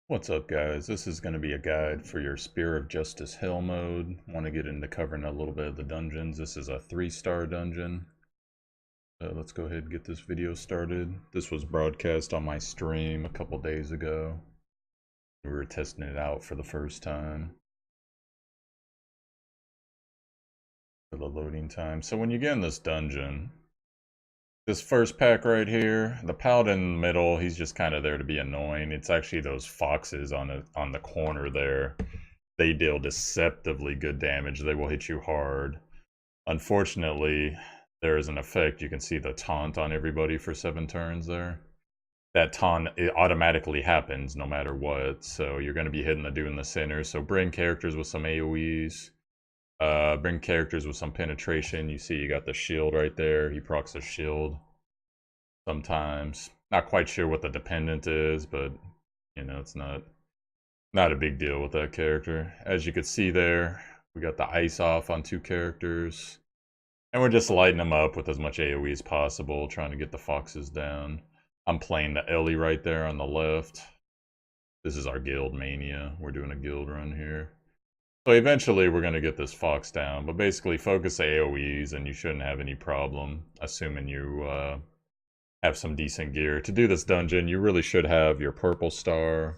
What's up, guys? This is going to be a guide for your Spear of Justice Hell mode. Want to get into covering a little bit of the dungeons. This is a 3-star dungeon. Let's go ahead and get this video started. This was broadcast on my stream a couple days ago. We were testing it out for the first time. For the loading time. So when you get in this dungeon, this first pack right here, the paladin in the middle, he's just kind of there to be annoying. It's actually those foxes on the corner there. They deal deceptively good damage. They will hit you hard. Unfortunately, there is an effect. You can see the taunt on everybody for 7 turns there. That taunt, it automatically happens no matter what. So you're going to be hitting the dude in the center. So bring characters with some AoEs. Bring characters with some penetration. You see you got the shield right there. He procs a shield sometimes. Not quite sure what the dependent is, but you know, it's not a big deal with that character. As you can see there, we got the ice off on 2 characters. And we're just lighting them up with as much AoE as possible, trying to get the foxes down. I'm playing the Ellie right there on the left. This is our guild mania. We're doing a guild run here. So eventually we're going to get this fox down, but basically focus AoEs and you shouldn't have any problem, assuming you have some decent gear. To do this dungeon, you really should have your purple star.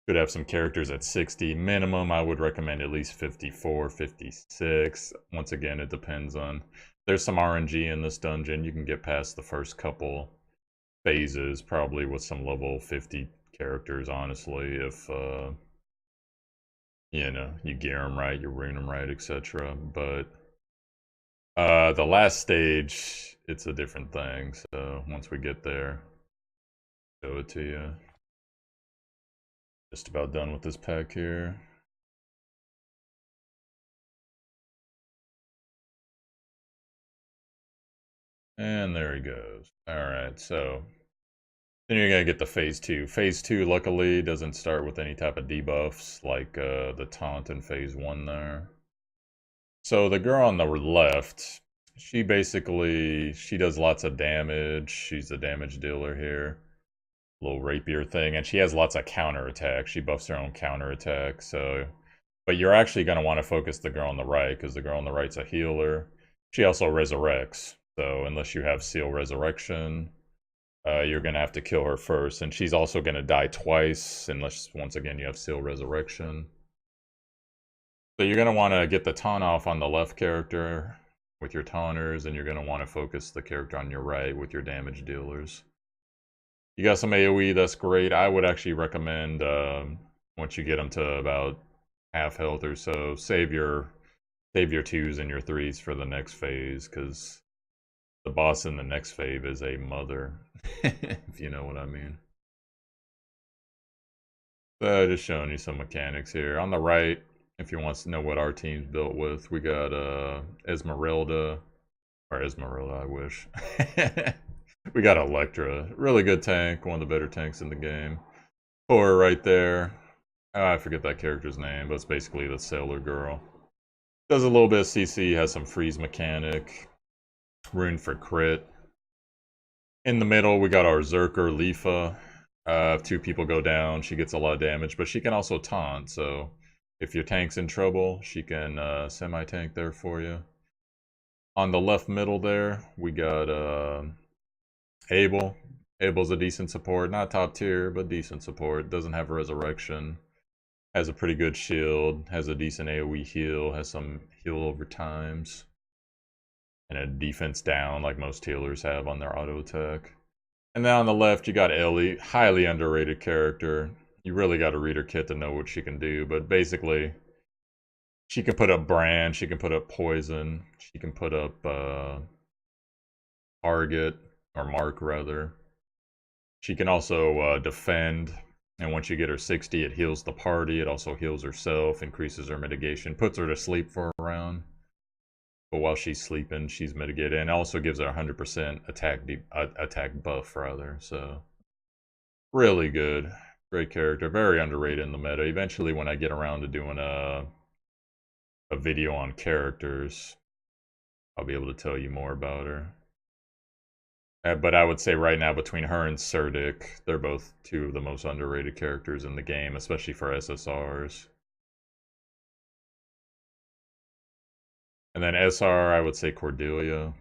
Should have some characters at 60 minimum. I would recommend at least 54, 56. Once again, it depends on. There's some RNG in this dungeon. You can get past the first couple phases probably with some level 50 characters, honestly, if you know, you gear them right, you rune them right, etc. But the last stage, it's a different thing. So once we get there, show it to you. Just about done with this pack here. And there he goes. Alright, so then you're gonna get the phase 2. Phase 2, luckily, doesn't start with any type of debuffs like the taunt in phase 1 there. So the girl on the left, she does lots of damage. She's a damage dealer here. Little rapier thing, and she has lots of counterattack. She buffs her own counterattack, so... But you're actually going to want to focus the girl on the right, because the girl on the right's a healer. She also resurrects, so unless you have Seal Resurrection, you're going to have to kill her first. And she's also going to die twice, unless, once again, you have Seal Resurrection. So you're going to want to get the taunt off on the left character with your taunters, and you're going to want to focus the character on your right with your damage dealers. You got some AoE, that's great. I would actually recommend, once you get them to about half health or so, save your 2s and your 3s for the next phase, because the boss in the next phase is a mother, if you know what I mean. So just showing you some mechanics here. On the right, if you want to know what our team's built with, we got Esmeralda, or Esmeralda, I wish. We got Electra, really good tank, one of the better tanks in the game. Thor right there. Oh, I forget that character's name, but it's basically the sailor girl. Does a little bit of CC, has some freeze mechanic. Rune for crit. In the middle, we got our Zerker, Lifa. If 2 people go down, she gets a lot of damage, but she can also taunt, so if your tank's in trouble, she can semi-tank there for you. On the left middle there, we got Abel. Abel's a decent support, not top tier, but decent support. Doesn't have a resurrection. Has a pretty good shield, has a decent AoE heal, has some heal over times. And a defense down like most healers have on their auto attack. And then on the left, you got Ellie, highly underrated character. You really got to read her kit to know what she can do, but basically, she can put up brand, she can put up poison, she can put up target, or mark rather. She can also defend, and once you get her 60, it heals the party, it also heals herself, increases her mitigation, puts her to sleep for a round. But while she's sleeping, she's mitigated, and also gives her 100% attack buff rather, so really good. Great character, very underrated in the meta. Eventually, when I get around to doing a video on characters, I'll be able to tell you more about her. But I would say right now between her and Surdik, they're both two of the most underrated characters in the game, especially for SSRs. And then SR, I would say Cordelia.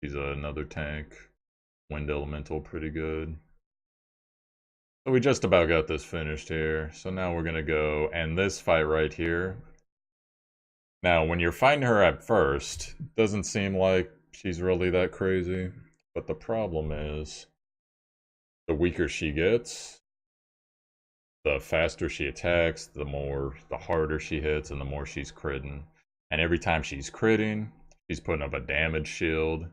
She's another tank. Wind Elemental, pretty good. So we just about got this finished here. So now we're going to go end this fight right here. Now, when you're fighting her at first, it doesn't seem like she's really that crazy. But the problem is, the weaker she gets, the faster she attacks, the harder she hits, and the more she's critting. And every time she's critting, she's putting up a damage shield.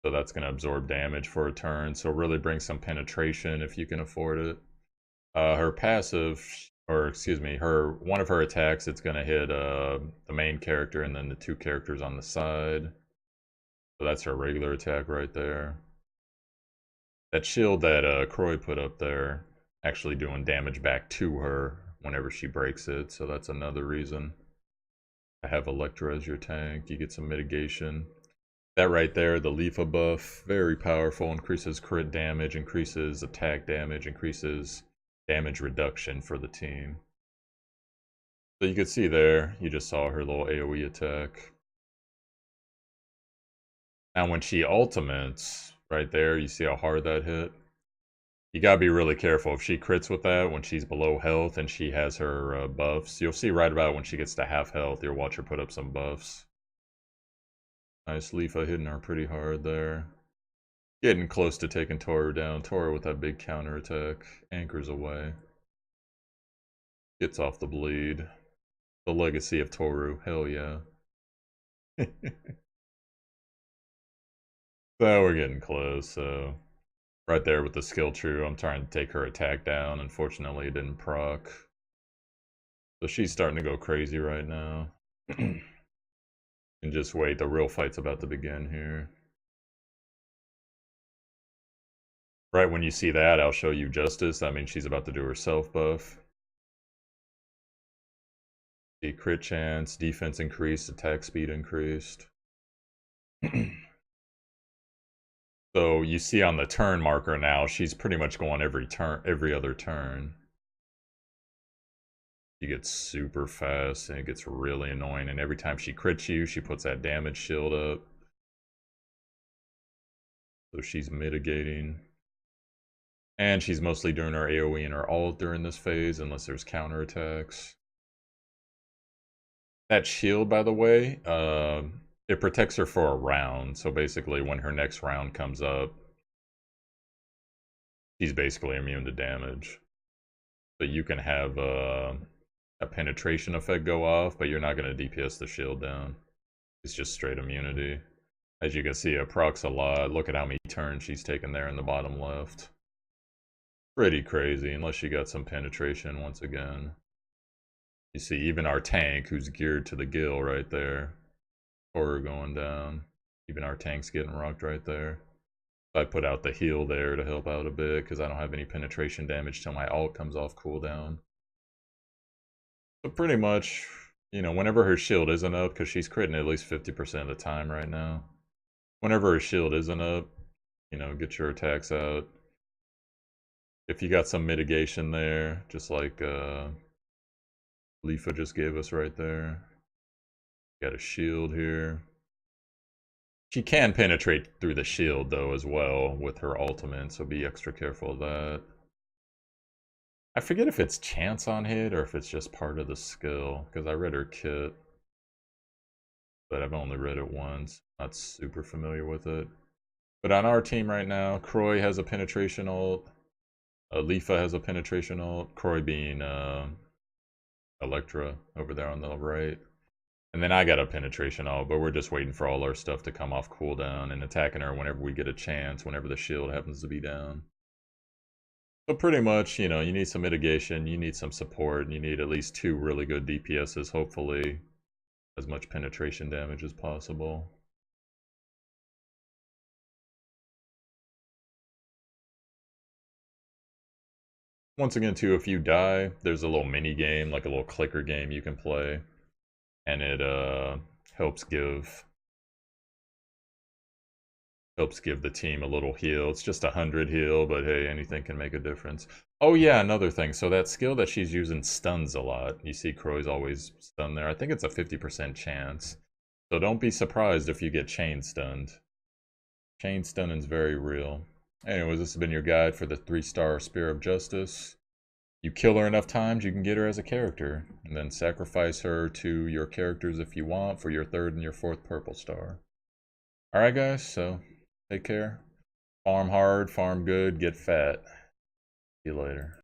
So that's going to absorb damage for a turn. So really bring some penetration if you can afford it. Her passive, or excuse me, one of her attacks, it's going to hit the main character and then the two characters on the side. So that's her regular attack right there. That shield that Croy put up there, actually doing damage back to her whenever she breaks it. So that's another reason to have Electra as your tank. You get some mitigation. That right there, the Leafa buff, very powerful, increases crit damage, increases attack damage, increases damage reduction for the team. So you could see there, you just saw her little AoE attack. Now when she ultimates, right there, you see how hard that hit? You gotta be really careful. If she crits with that when she's below health and she has her buffs, you'll see right about when she gets to half health, you'll watch her put up some buffs. Nice Leafa hitting her pretty hard there. Getting close to taking Toru down. Toru with that big counter attack. Anchors away. Gets off the bleed. The legacy of Toru. Hell yeah. So we're getting close. So right there with the skill true, I'm trying to take her attack down. Unfortunately, it didn't proc. So she's starting to go crazy right now. And just wait, the real fight's about to begin here. Right when you see that, I'll show you Justice. I mean, she's about to do her self buff. The crit chance, defense increased, attack speed increased. So you see on the turn marker now, she's pretty much going every other turn. She gets super fast and it gets really annoying. And every time she crits you, she puts that damage shield up. So she's mitigating. And she's mostly doing her AoE and her ult during this phase, unless there's counterattacks. That shield, by the way, it protects her for a round. So basically, when her next round comes up, she's basically immune to damage. So you can have a penetration effect go off, but you're not going to DPS the shield down. It's just straight immunity. As you can see, it procs a lot. Look at how many turns she's taken there in the bottom left. Pretty crazy, unless you got some penetration once again. You see, even our tank, who's geared to the gill right there. Horror going down. Even our tank's getting rocked right there. I put out the heal there to help out a bit, because I don't have any penetration damage till my ult comes off cooldown. So pretty much, you know, whenever her shield isn't up, because she's critting at least 50% of the time right now. Whenever her shield isn't up, you know, get your attacks out. If you got some mitigation there, just like Leafa just gave us right there. Got a shield here. She can penetrate through the shield though as well with her ultimate, so be extra careful of that. I forget if it's chance on hit or if it's just part of the skill, because I read her kit, but I've only read it once. Not super familiar with it. But on our team right now, Croy has a penetration ult. Leafa has a penetration ult. Croy being Electra over there on the right. And then I got a penetration ult, but we're just waiting for all our stuff to come off cooldown and attacking her whenever we get a chance, whenever the shield happens to be down. So pretty much, you know, you need some mitigation, you need some support, and you need at least 2 really good DPSs, hopefully as much penetration damage as possible. Once again, too, if you die, there's a little mini game, like a little clicker game you can play, and it helps give Helps give the team a little heal. It's just 100 heal, but hey, anything can make a difference. Oh yeah, another thing. So that skill that she's using stuns a lot. You see Croy's always stunned there. I think it's a 50% chance. So don't be surprised if you get chain stunned. Chain stunning's very real. Anyways, this has been your guide for the 3-star Spear of Justice. You kill her enough times, you can get her as a character. And then sacrifice her to your characters if you want for your 3rd and your 4th purple star. Alright guys, so take care. Farm hard, farm good, get fat. See you later.